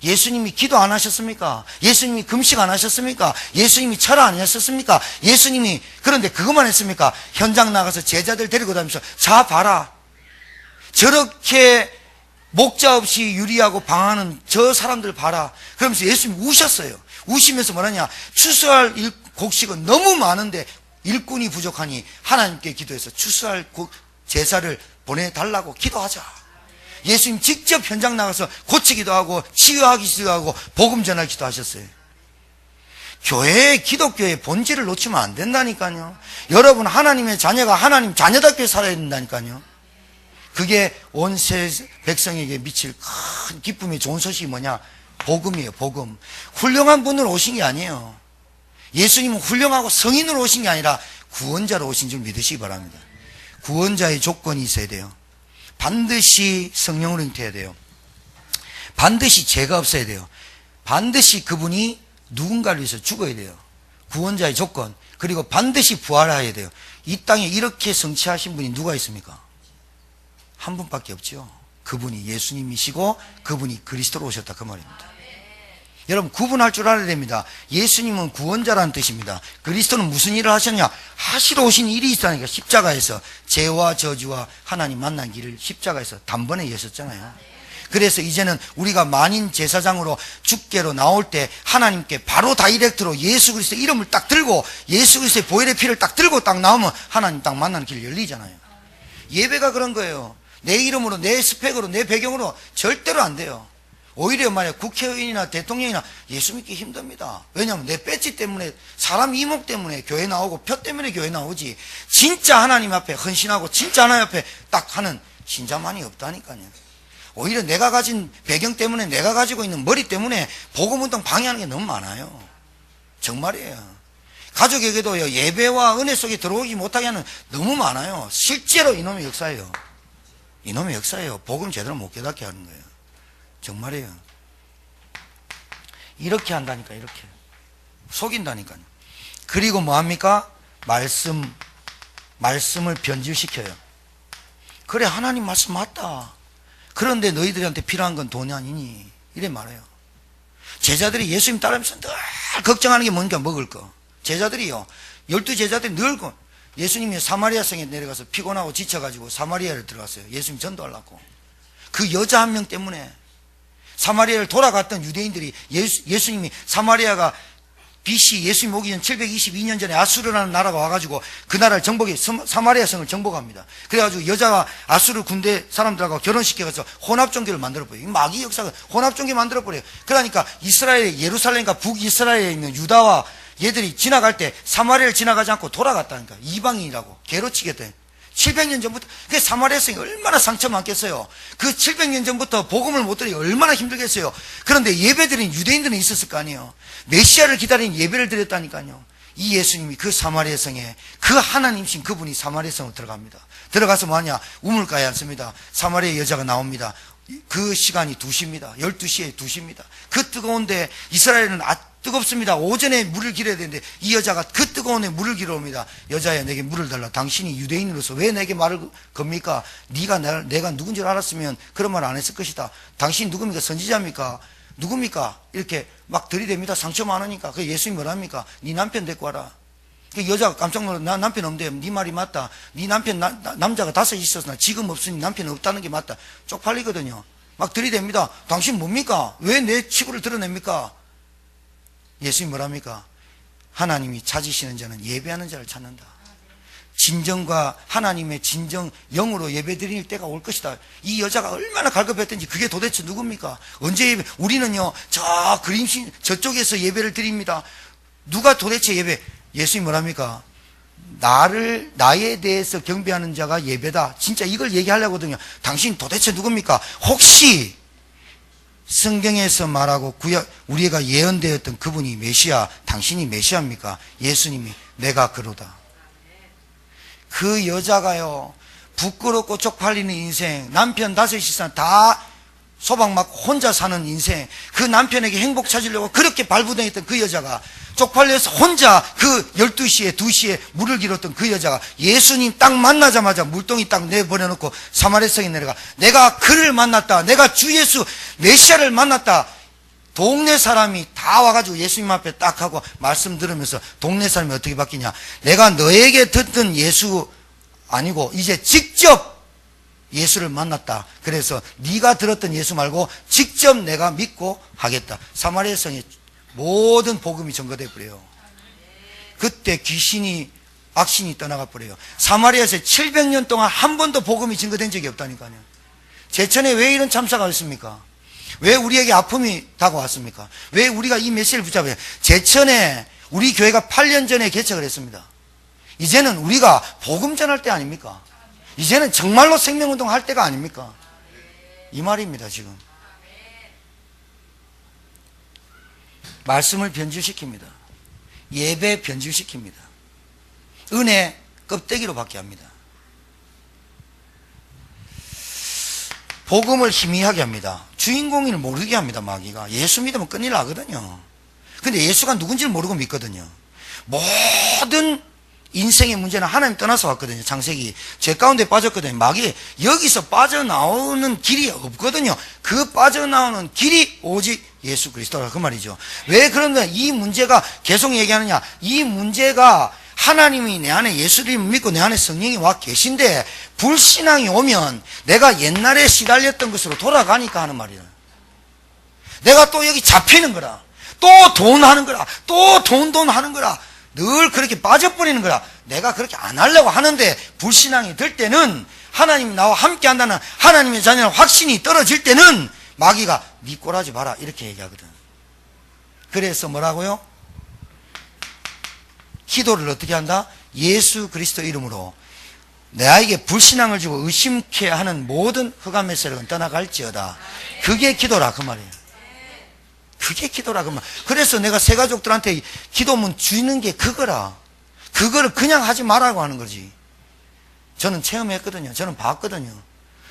예수님이 기도 안 하셨습니까? 예수님이 금식 안 하셨습니까? 예수님이 철화 안 하셨습니까? 예수님이 그런데 그것만 했습니까? 현장 나가서 제자들 데리고 다니면서 자 봐라, 저렇게 목자 없이 유리하고 방하는 저 사람들 봐라, 그러면서 예수님이 우셨어요. 우시면서 뭐라냐, 추수할 곡식은 너무 많은데 일꾼이 부족하니 하나님께 기도해서 추수할 제사를 보내달라고 기도하자. 예수님 직접 현장 나가서 고치기도 하고 치유하기도 하고 복음 전하기도 하셨어요. 교회의 기독교의 본질을 놓치면 안 된다니까요. 여러분 하나님의 자녀가 하나님 자녀답게 살아야 된다니까요. 그게 온 세 백성에게 미칠 큰 기쁨의 좋은 소식이 뭐냐? 복음이에요. 복음. 훌륭한 분으로 오신 게 아니에요. 예수님은 훌륭하고 성인으로 오신 게 아니라 구원자로 오신 줄 믿으시기 바랍니다. 구원자의 조건이 있어야 돼요. 반드시 성령으로 잉태해야 돼요. 반드시 죄가 없어야 돼요. 반드시 그분이 누군가를 위해서 죽어야 돼요. 구원자의 조건. 그리고 반드시 부활해야 돼요. 이 땅에 이렇게 성취하신 분이 누가 있습니까? 한 분밖에 없죠. 그분이 예수님이시고 그분이 그리스도로 오셨다 그 말입니다. 여러분 구분할 줄 알아야 됩니다. 예수님은 구원자라는 뜻입니다. 그리스도는 무슨 일을 하셨냐? 하시러 오신 일이 있다니까. 십자가에서 죄와 저주와 하나님 만난 길을 십자가에서 단번에 여셨잖아요. 그래서 이제는 우리가 만인 제사장으로 죽게로 나올 때 하나님께 바로 다이렉트로 예수 그리스도 이름을 딱 들고 예수 그리스도의 보혈의 피를 딱 들고 딱 나오면 하나님 딱 만나는 길이 열리잖아요. 예배가 그런 거예요. 내 이름으로 내 스펙으로 내 배경으로 절대로 안 돼요. 오히려 만약 국회의원이나 대통령이나 예수 믿기 힘듭니다. 왜냐하면 내 배지 때문에 사람 이목 때문에 교회 나오고 표 때문에 교회 나오지 진짜 하나님 앞에 헌신하고 진짜 하나님 앞에 딱 하는 신자만이 없다니까요. 오히려 내가 가진 배경 때문에 내가 가지고 있는 머리 때문에 복음운동 방해하는 게 너무 많아요. 정말이에요. 가족에게도 예배와 은혜 속에 들어오지 못하게 하는 너무 많아요. 실제로 이놈의 역사예요. 이놈의 역사예요. 복음 제대로 못 깨닫게 하는 거예요. 정말이에요. 이렇게 한다니까. 이렇게 속인다니까요. 그리고 뭐합니까? 말씀을 변질시켜요. 그래 하나님 말씀 맞다. 그런데 너희들한테 필요한 건 돈이 아니니 이래 말해요. 제자들이 예수님 따르면서 늘 걱정하는 게 뭔가 먹을 거. 제자들이요 12제자들이 늘 예수님이 사마리아 성에 내려가서 피곤하고 지쳐가지고 사마리아를 들어갔어요. 예수님 전도하려고. 그 여자 한 명 때문에 사마리아를 돌아갔던 유대인들이 예수님이 사마리아가 BC 예수님 오기 전 722년 전에 아수르라는 나라가 와가지고 그 나라를 정복해 사마리아 성을 정복합니다. 그래가지고 여자가 아수르 군대 사람들하고 결혼시켜서 혼합종교를 만들어버려요. 마귀 역사가 혼합종교 만들어버려요. 그러니까 이스라엘 예루살렘과 북이스라엘에 있는 유다와 얘들이 지나갈 때 사마리아를 지나가지 않고 돌아갔다니까. 이방인이라고 괴로치게 700년 전부터. 그 사마리아 성이 얼마나 상처 많겠어요. 그 700년 전부터 복음을 못 드리기 얼마나 힘들겠어요. 그런데 예배드린 유대인들은 있었을 거 아니에요. 메시아를 기다린 예배를 드렸다니까요. 이 예수님이 그 사마리아 성에 그 하나님신 그분이 사마리아 성으로 들어갑니다. 들어가서 뭐하냐? 우물가에 앉습니다. 사마리아 여자가 나옵니다. 그 시간이 2시입니다. 12시에 2시입니다. 그 뜨거운데 이스라엘은 뜨겁습니다. 오전에 물을 길어야 되는데 이 여자가 그 뜨거운 데 물을 길어 옵니다. 여자야 내게 물을 달라. 당신이 유대인으로서 왜 내게 말을 겁니까? 내가 누군 줄 알았으면 그런 말 안 했을 것이다. 당신이 누굽니까? 선지자입니까? 누굽니까? 이렇게 막 들이댑니다. 상처 많으니까. 그 예수님이 뭐랍니까? 네 남편 데리고 와라. 그 여자가 깜짝 놀라. 나 남편 없는데 네 말이 맞다. 네 남편 남자가 5 있었으나 지금 없으니 남편 없다는 게 맞다. 쪽팔리거든요. 막 들이댑니다. 당신 뭡니까? 왜 내 치부를 드러냅니까? 예수님이 뭐랍니까? 하나님이 찾으시는 자는 예배하는 자를 찾는다. 진정과 하나님의 진정 영으로 예배 드릴 때가 올 것이다. 이 여자가 얼마나 갈급했던지 그게 도대체 누굽니까? 언제 예배? 우리는요 저 그림신 저쪽에서 예배를 드립니다. 누가 도대체 예배? 예수님이 뭐랍니까? 나에 대해서 경배하는 자가 예배다. 진짜 이걸 얘기하려고 하거든요. 당신 도대체 누굽니까? 혹시 성경에서 말하고 우리가 예언되었던 그분이 메시아, 당신이 메시아입니까? 예수님이 내가 그러다. 그 여자가요 부끄럽고 쪽팔리는 인생, 남편 5이상 다 소박 막 혼자 사는 인생, 그 남편에게 행복 찾으려고 그렇게 발부당했던 그 여자가 쪽팔려서 혼자 그 12시에 2시에 물을 길었던 그 여자가 예수님 딱 만나자마자 물동이 딱 내버려놓고 사마리아 성에 내려가 내가 그를 만났다. 내가 주 예수 메시아를 만났다. 동네 사람이 다 와가지고 예수님 앞에 딱 하고 말씀 들으면서 동네 사람이 어떻게 바뀌냐? 내가 너에게 듣던 예수 아니고 이제 직접 예수를 만났다. 그래서 네가 들었던 예수 말고 직접 내가 믿고 하겠다. 사마리아 성에 모든 복음이 전거돼 버려요. 그때 귀신이 악신이 떠나가 버려요. 사마리아에서 700년 동안 한 번도 복음이 증거된 적이 없다니까요. 제천에 왜 이런 참사가 있습니까? 왜 우리에게 아픔이 다가왔습니까? 왜 우리가 이 메시지를 붙잡아요? 제천에 우리 교회가 8년 전에 개척을 했습니다. 이제는 우리가 복음 전할 때 아닙니까? 이제는 정말로 생명운동 할 때가 아닙니까? 이 말입니다. 지금 말씀을 변질시킵니다. 예배 변질시킵니다. 은혜 껍데기로 받게 합니다. 복음을 희미하게 합니다. 주인공을 모르게 합니다. 마귀가. 예수 믿으면 끝일 나거든요. 근데 예수가 누군지를 모르고 믿거든요. 모든 인생의 문제는 하나님 떠나서 왔거든요. 창세기 죄 가운데 빠졌거든요. 마귀 여기서 빠져나오는 길이 없거든요. 그 빠져나오는 길이 오직 예수 그리스도라 그 말이죠. 왜 그런가? 이 문제가 계속 얘기하느냐? 이 문제가 하나님이 내 안에 예수를 믿고 내 안에 성령이 와 계신데 불신앙이 오면 내가 옛날에 시달렸던 것으로 돌아가니까 하는 말이야. 내가 또 여기 잡히는 거라. 또 돈 하는 거라. 또 돈 하는 거라. 늘 그렇게 빠져버리는 거라. 내가 그렇게 안 하려고 하는데 불신앙이 들 때는 하나님이 나와 함께 한다는 하나님의 자녀는 확신이 떨어질 때는 마귀가 네 꼬라지 봐라 이렇게 얘기하거든. 그래서 뭐라고요? 기도를 어떻게 한다? 예수 그리스도 이름으로 내에게 불신앙을 주고 의심케 하는 모든 흑암의 세력은 떠나갈지어다. 그게 기도라 그 말이에요. 그게 기도라 그 말. 그래서 내가 새 가족들한테 기도문 주는 게 그거라. 그거를 그냥 하지 말라고 하는 거지. 저는 체험했거든요. 저는 봤거든요.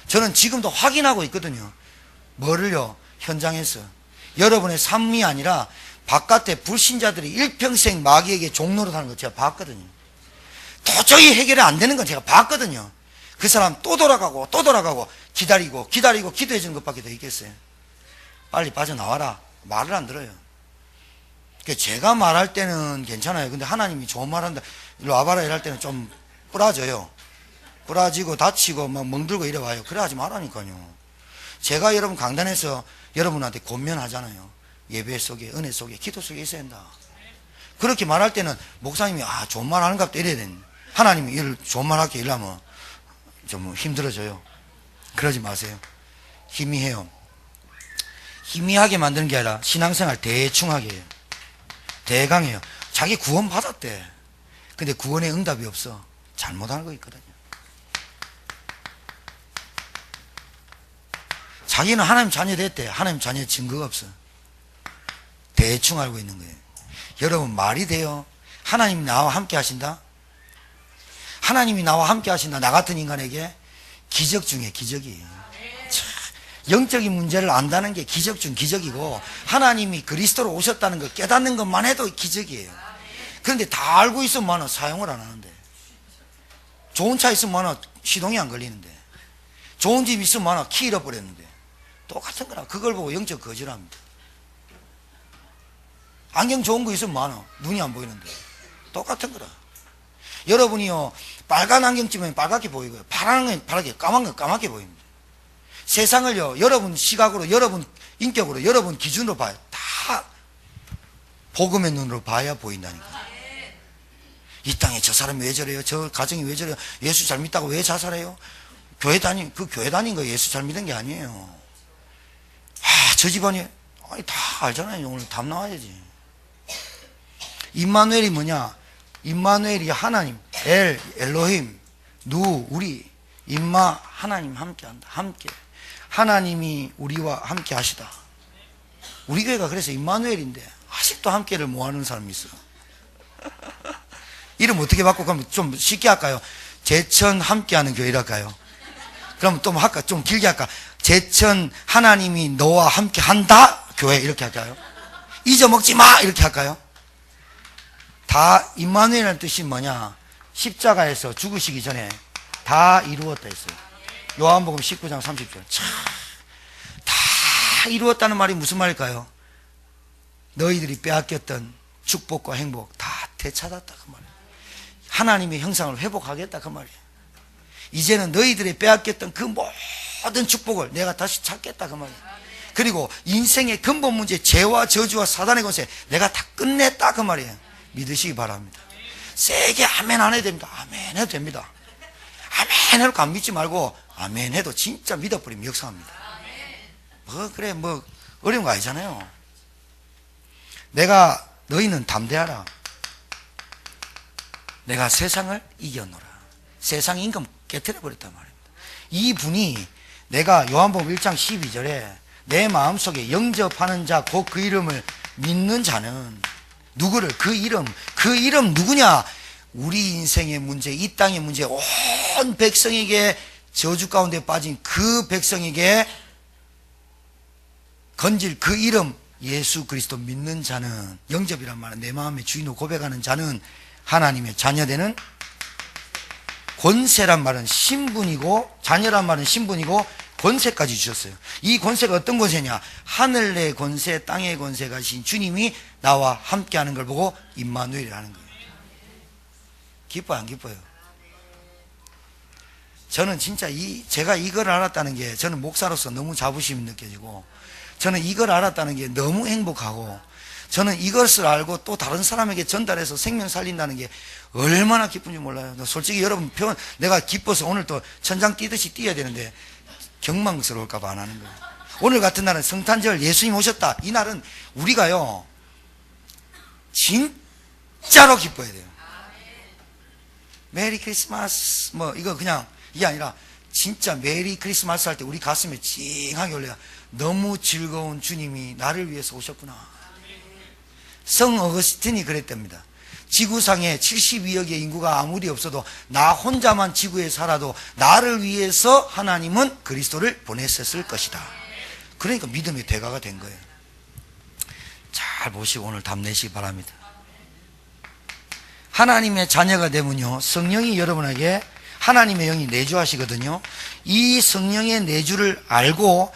저는 지금도 확인하고 있거든요. 뭐를요? 현장에서 여러분의 삶이 아니라 바깥에 불신자들이 일평생 마귀에게 종노릇하는 거 제가 봤거든요. 도저히 해결이 안 되는 건 제가 봤거든요. 그 사람 또 돌아가고 기다리고 기도해 주는 것밖에 더 있겠어요. 빨리 빠져나와라. 말을 안 들어요. 제가 말할 때는 괜찮아요. 근데 하나님이 좋은 말 한다. 일로 와봐라 이럴 때는 좀 뿌라져요. 뿌라지고 다치고 막 멍들고 이래 와요. 그래 하지 말라니까요. 제가 여러분 강단에서 여러분한테 권면하잖아요. 예배 속에, 은혜 속에, 기도 속에 있어야 한다. 그렇게 말할 때는 목사님이 좋은 말 하는가 보다 이래야 되는데 하나님이 이를 좋은 말 할게 이러면 좀 힘들어져요. 그러지 마세요. 희미해요. 희미하게 만드는 게 아니라 신앙생활 대충하게 해요. 대강해요. 자기 구원 받았대. 근데 구원에 응답이 없어. 잘못하는 거 있거든요. 자기는 하나님 자녀 됐대. 하나님 자녀 증거가 없어. 대충 알고 있는 거예요. 여러분 말이 돼요? 하나님이 나와 함께 하신다? 하나님이 나와 함께 하신다. 나 같은 인간에게 기적 중에 기적이에요. 영적인 문제를 안다는 게 기적 중 기적이고 하나님이 그리스도로 오셨다는 걸 깨닫는 것만 해도 기적이에요. 그런데 다 알고 있으면 사용을 안 하는데, 좋은 차 있으면 시동이 안 걸리는데, 좋은 집 있으면 키 잃어버렸는데, 똑같은 거라. 그걸 보고 영적 거절합니다. 안경 좋은 거 있으면 눈이 안 보이는데 똑같은 거라. 여러분이요 빨간 안경 찌면 빨갛게 보이고요, 파란 안경 파랗게, 까만 건 까맣게 보입니다. 세상을요 여러분 시각으로, 여러분 인격으로, 여러분 기준으로 봐요. 다 복음의 눈으로 봐야 보인다니까. 이 땅에 저 사람이 왜 저래요? 저 가정이 왜 저래요? 예수 잘 믿다고 왜 자살해요? 교회 다닌 거 예수 잘 믿은 게 아니에요. 저 집안이 다 알잖아요. 오늘 답 나와야지. 임마누엘이 뭐냐? 임마누엘이 하나님, 엘로힘, 우리, 임마, 하나님 함께한다. 함께. 하나님이 우리와 함께 하시다. 우리 교회가 그래서 임마누엘인데 아직도 함께를 못하는 사람이 있어. 이름 어떻게 바꿔? 그럼 좀 쉽게 할까요? 제천 함께하는 교회랄까요? 그럼 또 뭐 할까? 좀 길게 할까? 제천 하나님이 너와 함께 한다 교회 이렇게 할까요? 잊어먹지 마 이렇게 할까요? 다 임마누엘이라는 뜻이 뭐냐? 십자가에서 죽으시기 전에 다 이루었다 했어요. 요한복음 19장 30절. 다 이루었다는 말이 무슨 말일까요? 너희들이 빼앗겼던 축복과 행복 다 되찾았다 그 말이에요. 하나님의 형상을 회복하겠다 그 말이에요. 이제는 너희들이 빼앗겼던 그 모든 축복을 내가 다시 찾겠다 그 말이에요. 그리고 인생의 근본 문제, 죄와 저주와 사단의 권세 내가 다 끝냈다 그 말이에요. 믿으시기 바랍니다. 세게 아멘 안 해도 됩니다. 아멘 해도 됩니다. 아멘 해놓고 안 믿지 말고 아멘 해도 진짜 믿어버리면 역사합니다. 그래 어려운 거 아니잖아요. 내가 너희는 담대하라. 내가 세상을 이겨노라. 세상 임금 깨트려 버렸단 말입니다. 이 분이 내가 요한복음 1장 12절에 내 마음속에 영접하는 자 곧 그 이름을 믿는 자는 누구를 그 이름 누구냐? 우리 인생의 문제, 이 땅의 문제, 온 백성에게 저주 가운데 빠진 그 백성에게 건질 그 이름 예수 그리스도 믿는 자는, 영접이란 말은 내 마음의 주인으로 고백하는 자는 하나님의 자녀되는, 권세란 말은 신분이고, 자녀란 말은 신분이고 권세까지 주셨어요. 이 권세가 어떤 권세냐? 하늘의 권세, 땅의 권세가 가신 주님이 나와 함께하는 걸 보고 임마누엘이라는 거예요. 기뻐요, 안 기뻐요? 저는 진짜 제가 이걸 알았다는 게, 저는 목사로서 너무 자부심이 느껴지고, 저는 이걸 알았다는 게 너무 행복하고, 저는 이것을 알고 또 다른 사람에게 전달해서 생명 살린다는 게 얼마나 기쁜지 몰라요. 솔직히 여러분 내가 기뻐서 오늘 또 천장 뛰듯이 뛰어야 되는데 경망스러울까 봐 안 하는 거예요. 오늘 같은 날은 성탄절, 예수님 오셨다. 이 날은 우리가요 진짜로 기뻐야 돼요. 메리 크리스마스 이거 그냥 이게 아니라 진짜 메리 크리스마스 할 때 우리 가슴에 찡하게 올려요. 너무 즐거운 주님이 나를 위해서 오셨구나. 성 어거스틴이 그랬답니다. 지구상에 72억의 인구가 아무리 없어도 나 혼자만 지구에 살아도 나를 위해서 하나님은 그리스도를 보냈었을 것이다. 그러니까 믿음의 대가가 된 거예요. 잘 보시고 오늘 답내시기 바랍니다. 하나님의 자녀가 되면요, 성령이 여러분에게 하나님의 영이 내주하시거든요. 이 성령의 내주를 알고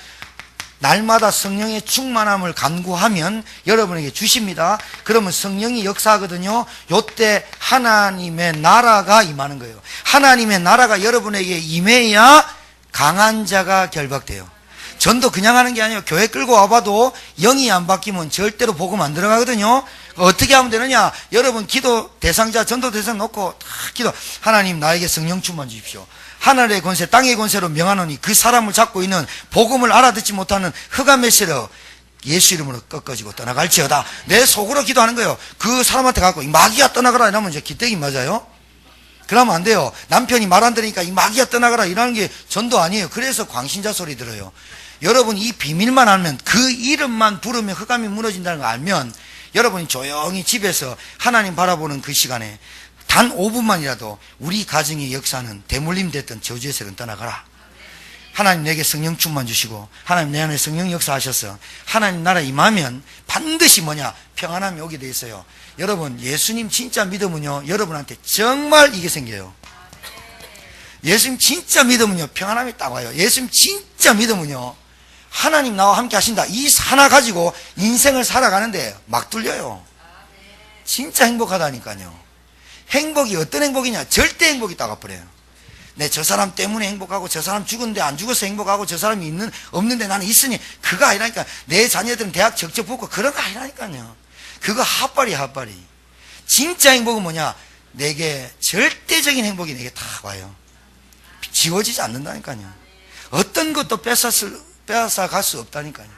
날마다 성령의 충만함을 간구하면 여러분에게 주십니다. 그러면 성령이 역사하거든요. 요때 하나님의 나라가 임하는 거예요. 하나님의 나라가 여러분에게 임해야 강한 자가 결박돼요. 전도 그냥 하는 게 아니에요. 교회 끌고 와봐도 영이 안 바뀌면 절대로 복음 안 들어가거든요. 어떻게 하면 되느냐? 여러분 기도 대상자, 전도 대상 놓고 다 기도. 하나님 나에게 성령 충만 주십시오. 하늘의 권세, 땅의 권세로 명하노니 그 사람을 잡고 있는 복음을 알아듣지 못하는 흑암의 세력 예수 이름으로 꺾어지고 떠나갈지어다. 내 속으로 기도하는 거예요. 그 사람한테 갖고 이 마귀야 떠나가라 이러면 이제 기대기 맞아요. 그러면 안 돼요. 남편이 말 안 들으니까 이 마귀야 떠나가라 이러는 게 전도 아니에요. 그래서 광신자 소리 들어요. 여러분 이 비밀만 알면, 그 이름만 부르면 흑암이 무너진다는 거 알면, 여러분이 조용히 집에서 하나님 바라보는 그 시간에 단 5분만이라도 우리 가정의 역사는 대물림 됐던 저주의 세력은 떠나가라. 하나님 내게 성령 충만 주시고 하나님 내 안에 성령 역사하셔서 하나님 나라 임하면 반드시 평안함이 오게 돼 있어요. 여러분 예수님 진짜 믿으면요 여러분한테 정말 이게 생겨요. 예수님 진짜 믿으면요 평안함이 딱 와요. 예수님 진짜 믿으면요 하나님 나와 함께 하신다, 이 하나 가지고 인생을 살아가는데 막 뚫려요. 진짜 행복하다니까요. 행복이 어떤 행복이냐? 절대 행복이 따가버려요. 저 사람 때문에 행복하고, 저 사람 죽었는데 안 죽어서 행복하고, 저 사람이 없는데 나는 있으니, 그거 아니라니까. 내 자녀들은 대학 적적 붙고 그런 거 아니라니까요. 그거 핫발이. 진짜 행복은 뭐냐? 내게 절대적인 행복이 내게 다 와요. 지워지지 않는다니까요. 어떤 것도 빼앗아갈 수 없다니까요.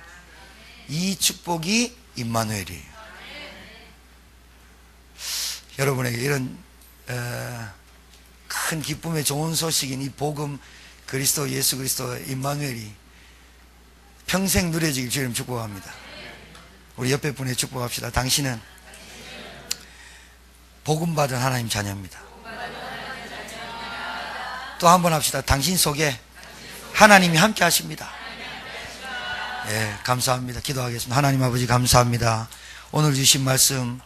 이 축복이 임마누엘이에요. 여러분에게 이런 큰 기쁨의 좋은 소식인 이 복음, 그리스도 예수 그리스도 임마누엘이 평생 누려지길 주님 축복합니다. 우리 옆에 분에 축복합시다. 당신은 복음 받은 하나님 자녀입니다. 또 한 번 합시다. 당신 속에 하나님이 함께 하십니다. 예, 감사합니다. 기도하겠습니다. 하나님 아버지 감사합니다. 오늘 주신 말씀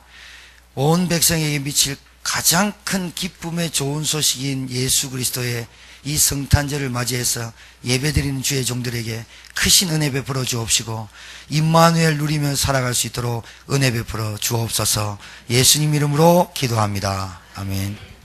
온 백성에게 미칠 가장 큰 기쁨의 좋은 소식인 예수 그리스도의 이 성탄절을 맞이해서 예배드리는 주의 종들에게 크신 은혜 베풀어 주옵시고 임마누엘 누리며 살아갈 수 있도록 은혜 베풀어 주옵소서. 예수님 이름으로 기도합니다. 아멘.